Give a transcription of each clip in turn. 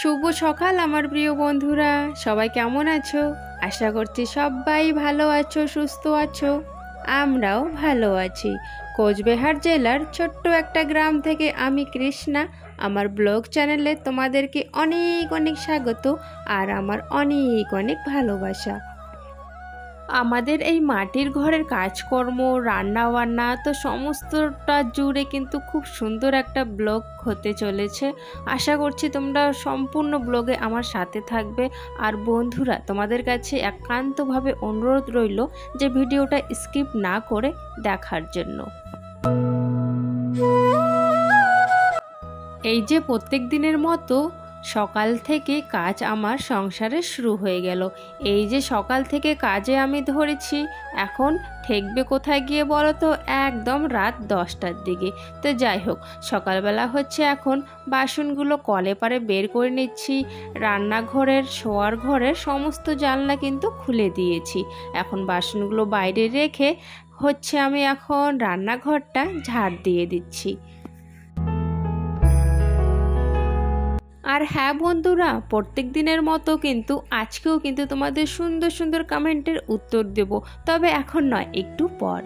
শুভ সকাল আমার প্রিয় বন্ধুরা, সবাই কেমন আছো? আশা করছি সবাই ভালো আছো, সুস্থ আছো। আমরাও ভালো আছি। কোচবিহার জেলার ছোট্ট একটা গ্রাম থেকে আমি কৃষ্ণা আমার ব্লগ চ্যানেলে তোমাদেরকে অনেক অনেক স্বাগত আর আমার অনেক অনেক ভালোবাসা। আমাদের এই মাটির ঘরের কাজকর্ম, রান্না বান্না তো সমস্তটা জুড়ে কিন্তু খুব সুন্দর একটা ব্লগ হতে চলেছে। আশা করছি তোমরা সম্পূর্ণ ব্লগে আমার সাথে থাকবে। আর বন্ধুরা, তোমাদের কাছে একান্তভাবে অনুরোধ রইল যে ভিডিওটা স্কিপ না করে দেখার জন্য। এই যে প্রত্যেক দিনের মতো সকাল থেকে কাজ আমার সংসারে শুরু হয়ে গেল। এই যে সকাল থেকে কাজে আমি ধরেছি, এখন ঠেকবে কোথায় গিয়ে বলো তো? একদম রাত 10টার দিকে। তো যাই হোক, সকালবেলা হচ্ছে এখন বাসনগুলো কলে পারে বের করে নিচ্ছি। রান্নাঘরের, শোয়ার ঘরের সমস্ত জানলা কিন্তু খুলে দিয়েছি। এখন বাসনগুলো বাইরে রেখে হচ্ছে আমি এখন রান্নাঘরটা ঝাড় দিয়ে দিচ্ছি। আর হ্যাঁ বন্ধুরা, প্রত্যেক দিনের মতো কিন্তু আজকেও কিন্তু তোমাদের সুন্দর সুন্দর কমেন্টের উত্তর দেব, তবে এখন নয়, একটু পর।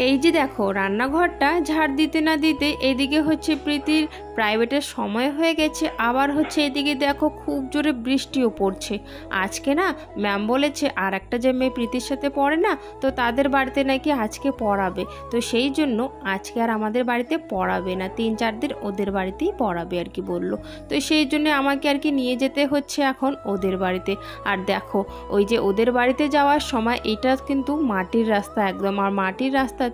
এই যে দেখো, রান্নাঘরটা ঝাড় দিতে না দিতে এদিকে হচ্ছে প্রীতির প্রাইভেটের সময় হয়ে গেছে। আবার হচ্ছে এদিকে দেখো খুব জোরে বৃষ্টিও পড়ছে। আজকে না ম্যাম বলেছে আর একটা যে মেয়ে প্রীতির সাথে পড়ে না, তো তাদের বাড়িতে নাকি আজকে পড়াবে। তো সেই জন্য আজকে আর আমাদের বাড়িতে পড়াবে না, 3-4 দিন ওদের বাড়িতেই পড়াবে আর কি বললো। তো সেই জন্য আমাকে আর কি নিয়ে যেতে হচ্ছে এখন ওদের বাড়িতে। আর দেখো, ওই যে ওদের বাড়িতে যাওয়ার সময় এটা কিন্তু মাটির রাস্তা একদম, আর মাটির রাস্তাতে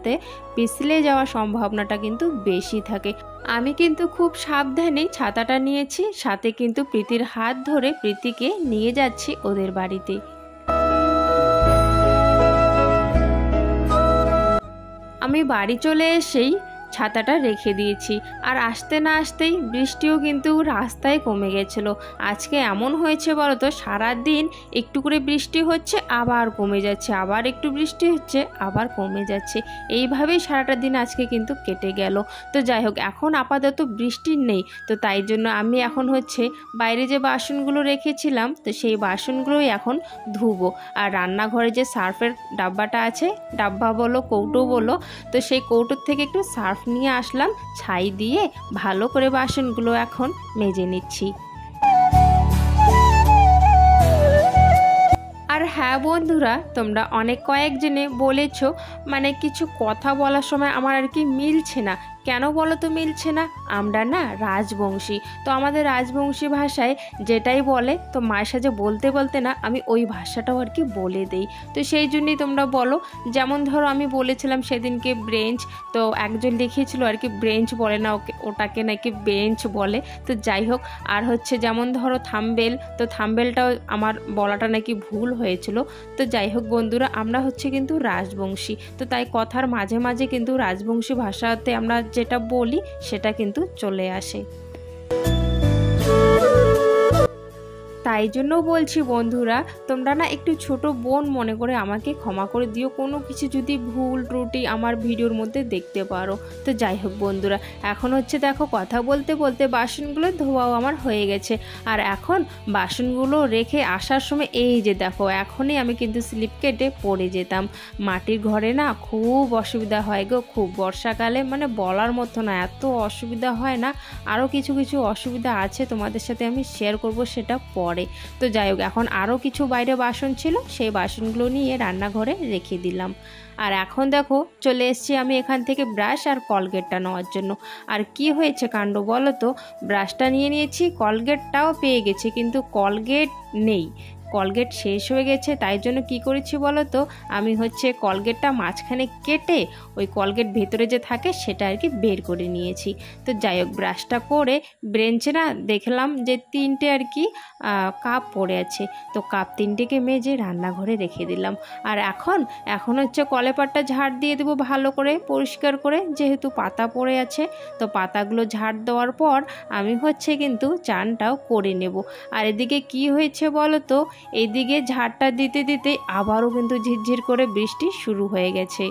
পিছলে যাওয়ার সম্ভাবনাটা কিন্তু বেশি থাকে। আমি কিন্তু খুব সাবধানে ছাতাটা নিয়েছি, সাথে কিন্তু প্রীতির হাত ধরে প্রীতিকে নিয়ে যাচ্ছি ওদের বাড়িতে। আমি বাড়ি চলে এসেই ছাতাটা রেখে দিয়েছি। আর আসতে না আসতেই বৃষ্টিও কিন্তু রাস্তায় কমে গেছিলো। আজকে এমন হয়েছে বলো তো, সারাদিন একটু করে বৃষ্টি হচ্ছে, আবার কমে যাচ্ছে, আবার একটু বৃষ্টি হচ্ছে, আবার কমে যাচ্ছে। এইভাবেই সারাটা দিন আজকে কিন্তু কেটে গেল। তো যাই হোক, এখন আপাতত বৃষ্টি নেই, তো তাই জন্য আমি এখন হচ্ছে বাইরে যে বাসনগুলো রেখেছিলাম, তো সেই বাসনগুলোই এখন ধুবো। আর রান্নাঘরে যে সার্ফের ডাব্বাটা আছে, ডাব্বা বলো কৌটো বলো, তো সেই কৌটোর থেকে একটু সার্ফ নিয়ে আসলাম, ছাই দিয়ে ভালো করে বাসনগুলো এখন মেজে নিচ্ছি। আর হ্যাঁ বন্ধুরা, তোমরা অনেক কয়েকজনে বলেছো মানে কিছু কথা বলার সময় আমার আর কি মিলছে না। কেন বলো তো মিলছে না? আমরা না রাজবংশী, তো আমাদের রাজবংশী ভাষায় যেটাই বলে, তো মায়ের সাথে বলতে বলতে না আমি ওই ভাষাটাও আর কি বলে দেই। তো সেই জন্যই তোমরা বলো। যেমন ধরো আমি বলেছিলাম সেদিনকে ব্রেঞ্চ, তো একজন লিখিয়েছিল আর কি ব্রেঞ্চ বলে না, ওটাকে নাকি বেঞ্চ বলে। তো যাই হোক, আর হচ্ছে যেমন ধরো থাম্বেল, তো থাম্বেলটাও আমার বলাটা নাকি ভুল হয়েছিল। তো যাই হোক বন্ধুরা, আমরা হচ্ছে কিন্তু রাজবংশী, তো তাই কথার মাঝে মাঝে কিন্তু রাজবংশী ভাষাতে আমরা যেটা বলি সেটা কিন্তু চলে আসে। তাই জন্য বলছি বন্ধুরা, তোমরা না একটু ছোট বোন মনে করে আমাকে ক্ষমা করে দিও, কোনো কিছু যদি ভুল ত্রুটি আমার ভিডিওর মধ্যে দেখতে পারো। তো যাই হোক বন্ধুরা, এখন হচ্ছে দেখো কথা বলতে বলতে বাসনগুলো ধোয়াও আমার হয়ে গেছে। আর এখন বাসনগুলো রেখে আসার সময় এই যে দেখো, এখনই আমি কিন্তু স্লিপ কেটে পড়ে যেতাম। মাটির ঘরে না খুব অসুবিধা হয় গো, খুব বর্ষাকালে মানে বলার মতো না, এত অসুবিধা হয় না। আরও কিছু কিছু অসুবিধা আছে, তোমাদের সাথে আমি শেয়ার করব সেটা পরে। তো যাই হোক, এখন আরও কিছু বাইরে বাসন ছিল, সেই বাসনগুলো নিয়ে রান্নাঘরে রেখে দিলাম। আর এখন দেখো চলে এসেছি আমি এখান থেকে ব্রাশ আর কলগেটটা নেওয়ার জন্য। আর কি হয়েছে কাণ্ড বলো তো, ব্রাশটা নিয়ে নিয়েছি, কলগেটটাও পেয়ে গেছি, কিন্তু কলগেট নেই, কলগেট শেষ হয়ে গেছে। তাই জন্য কি করেছি বলো তো, আমি হচ্ছে কলগেটটা মাঝখানে কেটে ওই কলগেট ভেতরে যে থাকে সেটা আর কি বের করে নিয়েছি। তো যাই হোক, ব্রাশটা করে ব্রেঞ্চে না দেখলাম যে 3টে আর কি কাপ পড়ে আছে, তো কাপ 3টেকে মেজে রান্নাঘরে রেখে দিলাম। আর এখন হচ্ছে কলেপারটা ঝাড় দিয়ে দেবো ভালো করে পরিষ্কার করে, যেহেতু পাতা পড়ে আছে। তো পাতাগুলো ঝাড় দেওয়ার পর আমি হচ্ছে কিন্তু চানটাও করে নেব। আর এদিকে কি হয়েছে বলো তো, এইদিকে ঝাড়টা দিতে দিতে আবারও কিন্তু ঝিরঝির করে বৃষ্টি শুরু হয়ে গেছে।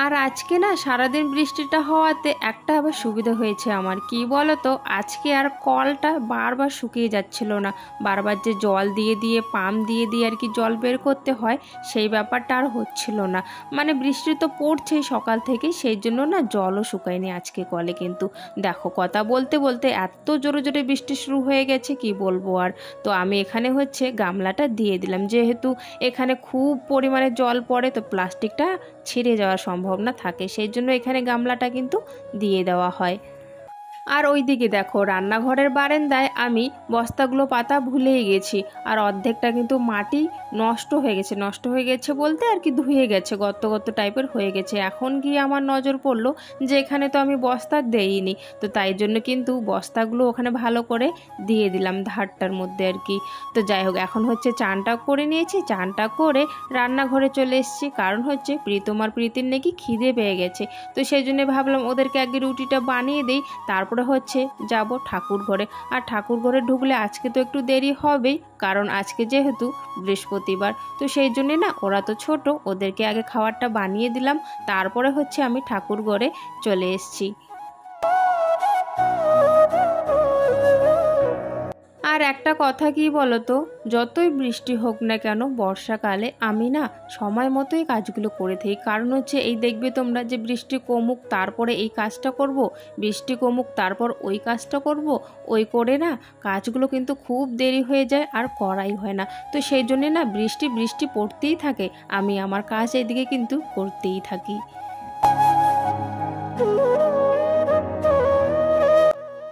আর আজকে না সারাদিন বৃষ্টিটা হওয়াতে একটা আবার সুবিধা হয়েছে আমার, কি বলো তো, আজকে আর কলটা বারবার শুকিয়ে যাচ্ছিল না। বারবার যে জল দিয়ে দিয়ে পাম্প দিয়ে দিয়ে আর কি জল বের করতে হয়, সেই ব্যাপারটা আর হচ্ছিল না। মানে বৃষ্টি তো পড়ছেই সকাল থেকে, সেই জন্য না জলও শুকায়নি আজকে কলে। কিন্তু দেখো কথা বলতে বলতে এত জোরে জোরে বৃষ্টি শুরু হয়ে গেছে, কি বলবো আর। তো আমি এখানে হচ্ছে গামলাটা দিয়ে দিলাম, যেহেতু এখানে খুব পরিমাণে জল পড়ে তো প্লাস্টিকটা ছিঁড়ে যাওয়ার সম্ভাবনা থাকে, সেই জন্য এখানে গামলাটা কিন্তু দিয়ে দেওয়া হয়। আর ওইদিকে দেখো রান্নাঘরের বারান্দায় আমি বস্তাগুলো পাতা ভুলেই গেছি, আর অর্ধেকটা কিন্তু মাটি নষ্ট হয়ে গেছে বলতে আর কি ধুয়ে গেছে, গর্ত গর্ত টাইপের হয়ে গেছে। এখন গিয়ে আমার নজর পড়লো যে এখানে তো আমি বস্তা দেইনি, তো তাই জন্য কিন্তু বস্তাগুলো ওখানে ভালো করে দিয়ে দিলাম ধারটার মধ্যে আর কি। তো যাই হোক, এখন হচ্ছে চানটা করে নিয়েছি, চানটা করে রান্নাঘরে চলে এসেছি, কারণ হচ্ছে প্রীতম আর প্রীতির নাকি খিদে পেয়ে গেছে। তো সেই জন্য ভাবলাম ওদেরকে আগে রুটিটা বানিয়ে দিই, তারপরে হচ্ছে যাব ঠাকুর ঘরে। আর ঠাকুর ঘরে ঢুকলে আজকে তো একটু দেরি হবেই, কারণ আজকে যেহেতু বৃহস্পতিবার, তো সেই জন্যে না ওরা তো ছোট, ওদেরকে আগে খাবারটা বানিয়ে দিলাম, তারপরে হচ্ছে আমি ঠাকুর ঘরে চলে এসেছি। আর একটা কথা কি বলতো, যতই বৃষ্টি হোক না কেন বর্ষাকালে আমি না সময় মতোই কাজগুলো করে থাকি। কারণ হচ্ছে এই দেখবে তোমরা যে বৃষ্টি কমুক তারপরে এই কাজটা করব, বৃষ্টি কমুক তারপর ওই কাজটা করব, ওই করে না কাজগুলো কিন্তু খুব দেরি হয়ে যায় আর করাই হয় না। তো সেই জন্যে না বৃষ্টি বৃষ্টি পড়তেই থাকে, আমি আমার কাজ এদিকে কিন্তু করতেই থাকি।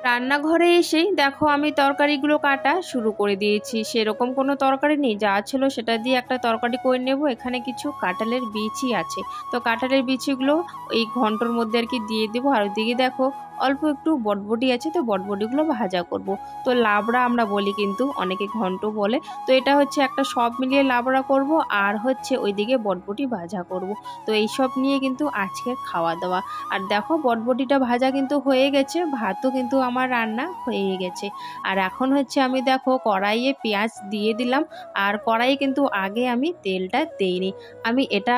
রান্নাঘরে এসেই দেখো আমি তরকারিগুলো কাটা শুরু করে দিয়েছি। সেরকম কোনো তরকারি নেই, যা ছিল সেটা দিয়ে একটা তরকারি করে নেব। এখানে কিছু কাঁঠালের বিচি আছে, তো কাঁঠালের বিচিগুলো এই ঘন্টর মধ্যে আর কি দিয়ে দেবো। আর ওইদিকে দেখো অল্প একটু বটবটি আছে, তো বটবটিগুলো ভাজা করব। তো লাবড়া আমরা বলি, কিন্তু অনেকে ঘন্ট বলে। তো এটা হচ্ছে একটা সব মিলিয়ে লাবড়া করব, আর হচ্ছে ওইদিকে বটবটি ভাজা করব। তো এইসব নিয়ে কিন্তু আজকের খাওয়া দাওয়া। আর দেখো বটবটিটা ভাজা কিন্তু হয়ে গেছে, ভাতও কিন্তু আমার রান্না হয়ে গেছে। আর এখন হচ্ছে আমি দেখো কড়াইয়ে পেঁয়াজ দিয়ে দিলাম, আর কড়াইয়ে কিন্তু আগে আমি তেলটা দেইনি। আমি এটা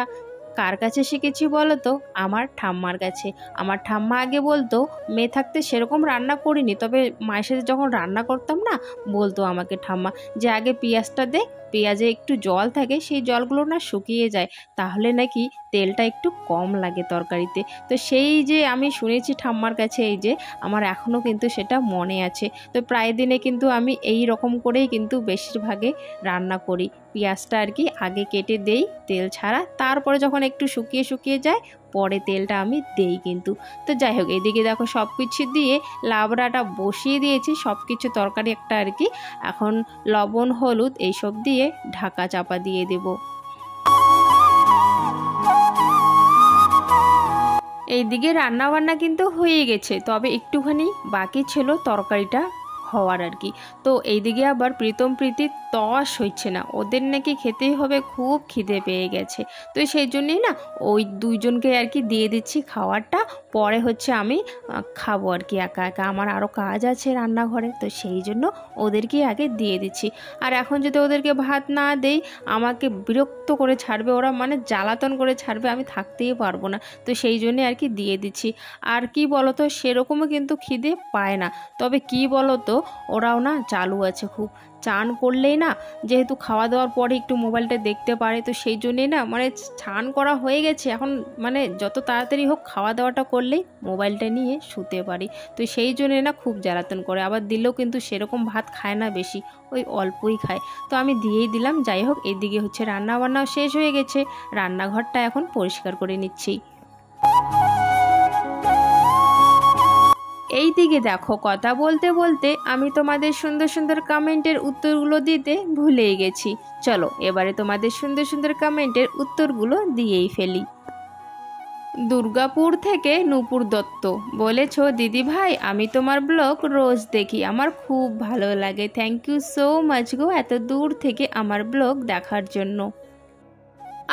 কার কাছে শিখেছি বলো তো? আমার ঠাম্মার কাছে। আমার ঠাম্মা আগে বলতো, মেয়ে থাকতে সেরকম রান্না করিনি, তবে মায়ের সাথে যখন রান্না করতাম না বলতো আমাকে ঠাম্মা যে আগে পেঁয়াজটা দে, পেঁয়াজে একটু জল থাকে, সেই জলগুলো না শুকিয়ে যায়, তাহলে নাকি তেলটা একটু কম লাগে তরকারিতে। তো সেই যে আমি শুনেছি ঠাম্মার কাছে, এই যে আমার এখনও কিন্তু সেটা মনে আছে। তো প্রায় দিনে কিন্তু আমি এই রকম করেই কিন্তু বেশিরভাগে রান্না করি। পেঁয়াজটা আর কি আগে কেটে দেই তেল ছাড়া, তারপরে যখন একটু শুকিয়ে শুকিয়ে যায় পরে তেলটা আমি দেই কিন্তু। তো যাই হোক, এদিকে দেখো সব কিছু দিয়ে লাবড়াটা বসিয়ে দিয়েছি, সব কিছু তরকারি একটা আর কি। এখন লবণ হলুদ এইসব দিয়ে ঢাকা চাপা দিয়ে দেব। এইদিকে রান্না বান্না কিন্তু হয়ে গেছে, তবে একটুখানি বাকি ছিল তরকারিটা হওয়ার আর কি। তো এইদিকে আবার প্রীতম প্রীতির তস হচ্ছে না, ওদের নাকি খেতেই হবে, খুব খিদে পেয়ে গেছে। তো সেই জন্যেই না ওই দুইজনকে আর কি দিয়ে দিচ্ছি খাবারটা, পরে হচ্ছে আমি খাবো আর কি একা একা, আমার আরও কাজ আছে রান্নাঘরে, তো সেই জন্য ওদেরকে আগে দিয়ে দিচ্ছি। আর এখন যদি ওদেরকে ভাত না দেই আমাকে বিরক্ত করে ছাড়বে ওরা, মানে জ্বালাতন করে ছাড়বে, আমি থাকতেই পারবো না। তো সেই জন্যে আর কি দিয়ে দিচ্ছি। আর কি বলতো, সেরকমও কিন্তু খিদে পায় না, তবে কি বলতো ওরাও না চালু আছে খুব, চান করলেই না, যেহেতু খাওয়া দাওয়ার পরে একটু মোবাইলটা দেখতে পারে, তো সেই জন্যেই না মানে স্নান করা হয়ে গেছে, এখন মানে যত তাড়াতাড়ি হোক খাওয়া দাওয়াটা করলেই মোবাইলটা নিয়ে শুতে পারি। তো সেই জন্যে না খুব জ্বালাতন করে, আবার দিলেও কিন্তু সেরকম ভাত খায় না বেশি, ওই অল্পই খায়। তো আমি দিয়েই দিলাম। যাই হোক, এদিকে হচ্ছে রান্না বান্নাও শেষ হয়ে গেছে, রান্নাঘরটা এখন পরিষ্কার করে নিচ্ছি। এই দিকে দেখো কথা বলতে বলতে আমি তোমাদের সুন্দর সুন্দর কমেন্টের উত্তরগুলো দিতে ভুলেই গেছি। চলো এবারে তোমাদের সুন্দর সুন্দর কমেন্টের উত্তরগুলো দিয়েই ফেলি। দুর্গাপুর থেকে নূপুর দত্ত বলেছো, দিদি ভাই আমি তোমার ব্লগ রোজ দেখি, আমার খুব ভালো লাগে, থ্যাংক ইউ সো মাচ গো এত দূর থেকে আমার ব্লগ দেখার জন্য।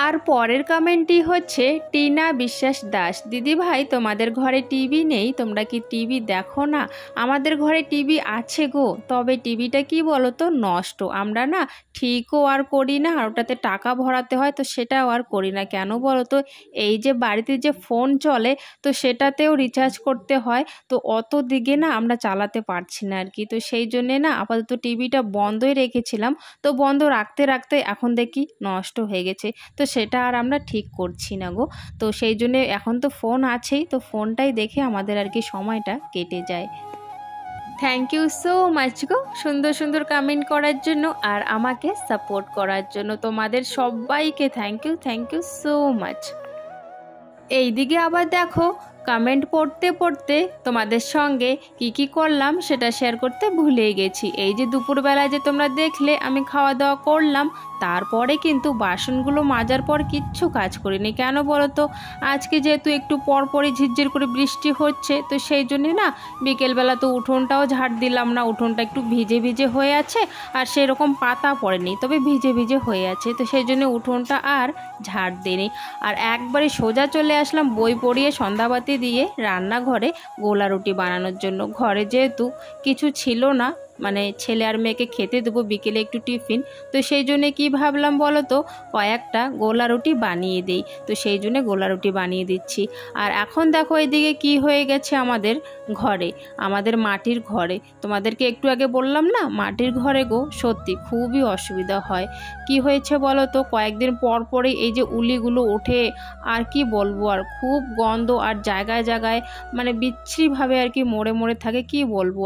আর পরের কমেন্টটি হচ্ছে টিনা বিশ্বাস দাস, দিদি ভাই তোমাদের ঘরে টিভি নেই, তোমরা কি টিভি দেখো না? আমাদের ঘরে টিভি আছে গো, তবে টিভিটা কি বলো তো নষ্ট, আমরা না ঠিকও আর করি না, আর ওটাতে টাকা ভরাতে হয়, তো সেটাও আর করি না। কেন বলো তো, এই যে বাড়িতে যে ফোন চলে তো সেটাতেও রিচার্জ করতে হয়, তো অত দিকে না আমরা চালাতে পারছি না আর কি। তো সেই জন্যে না আপাতত টিভিটা বন্ধই রেখেছিলাম, তো বন্ধ রাখতে রাখতে এখন দেখি নষ্ট হয়ে গেছে, তো সেটা আর আমরা ঠিক করছি না গো। তো সেই জন্যে এখন তো ফোন আছেই, তো ফোনটাই দেখে আমাদের আর কি সময়টা কেটে যায়। থ্যাংক ইউ সো মাচ গো সুন্দর সুন্দর কমেন্ট করার জন্য আর আমাকে সাপোর্ট করার জন্য, তোমাদের সবাইকে থ্যাংক ইউ সো মাচ। এইদিকে আবার দেখো কমেন্ট পড়তে পড়তে তোমাদের সঙ্গে কি করলাম সেটা শেয়ার করতে ভুলে গেছি। এই যে দুপুরবেলায় যে তোমরা দেখলে আমি খাওয়া দাওয়া করলাম, তারপরে কিন্তু বাসনগুলো মাজার পর কিচ্ছু কাজ করিনি। কেন বলো তো, আজকে যেহেতু একটু পরপরই ঝিরঝির করে বৃষ্টি হচ্ছে, তো সেই জন্যে না বিকেলবেলা তো উঠোনটাও ঝাড় দিলাম না, উঠোনটা একটু ভিজে ভিজে হয়ে আছে, আর সেরকম পাতা পড়েনি, তবে ভিজে ভিজে হয়ে আছে, তো সেই জন্য উঠোনটা আর ঝাড় দিইনি। আর একবারে সোজা চলে আসলাম বই পড়িয়ে সন্ধ্যাবাতি দিয়ে রান্নাঘরে গোলা রুটি বানানোর জন্য। ঘরে যেহেতু কিছু ছিল না, মানে ছেলে আর মেয়েকে খেতে দেবো বিকেলে একটু টিফিন, তো সেই জন্যে কী ভাবলাম বলো তো, কয়েকটা গোলা রুটি বানিয়ে দিই, তো সেই জন্যে গোলা রুটি বানিয়ে দিচ্ছি। আর এখন দেখো এদিকে কি হয়ে গেছে আমাদের ঘরে, আমাদের মাটির ঘরে, তোমাদেরকে একটু আগে বললাম না মাটির ঘরে গো সত্যি খুবই অসুবিধা হয়। কি হয়েছে বলো তো, কয়েকদিন পর পরই এই যে উলিগুলো ওঠে, আর কি বলবো, আর খুব গন্ধ, আর জায়গায় জায়গায় মানে বিচ্ছিরিভাবে আর কি মরে মরে থাকে, কি বলবো।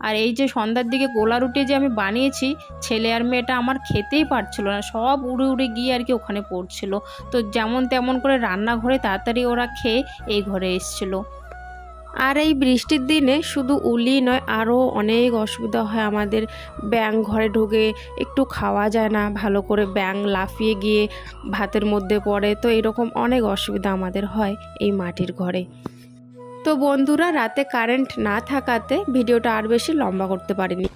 আর এই যে সন্ধ্যার দিকে গোলা রুটি যে আমি বানিয়েছি, ছেলে আর মেয়েটা আমার খেতেই পারছিল না, সব উড়ে উড়ে গিয়ে আর কি ওখানে পড়ছিল, তো যেমন তেমন করে রান্নাঘরে তাড়াতাড়ি ওরা খেয়ে এই ঘরে এসছিল। আর এই বৃষ্টির দিনে শুধু উলি নয়, আরও অনেক অসুবিধা হয় আমাদের। ব্যাঙ ঘরে ঢুকে একটু খাওয়া যায় না ভালো করে, ব্যাঙ লাফিয়ে গিয়ে ভাতের মধ্যে পড়ে, তো এরকম অনেক অসুবিধা আমাদের হয় এই মাটির ঘরে। তো বন্ধুরা, রাতে কারেন্ট না থাকাতে ভিডিওটা আর বেশি লম্বা করতে পারিনি।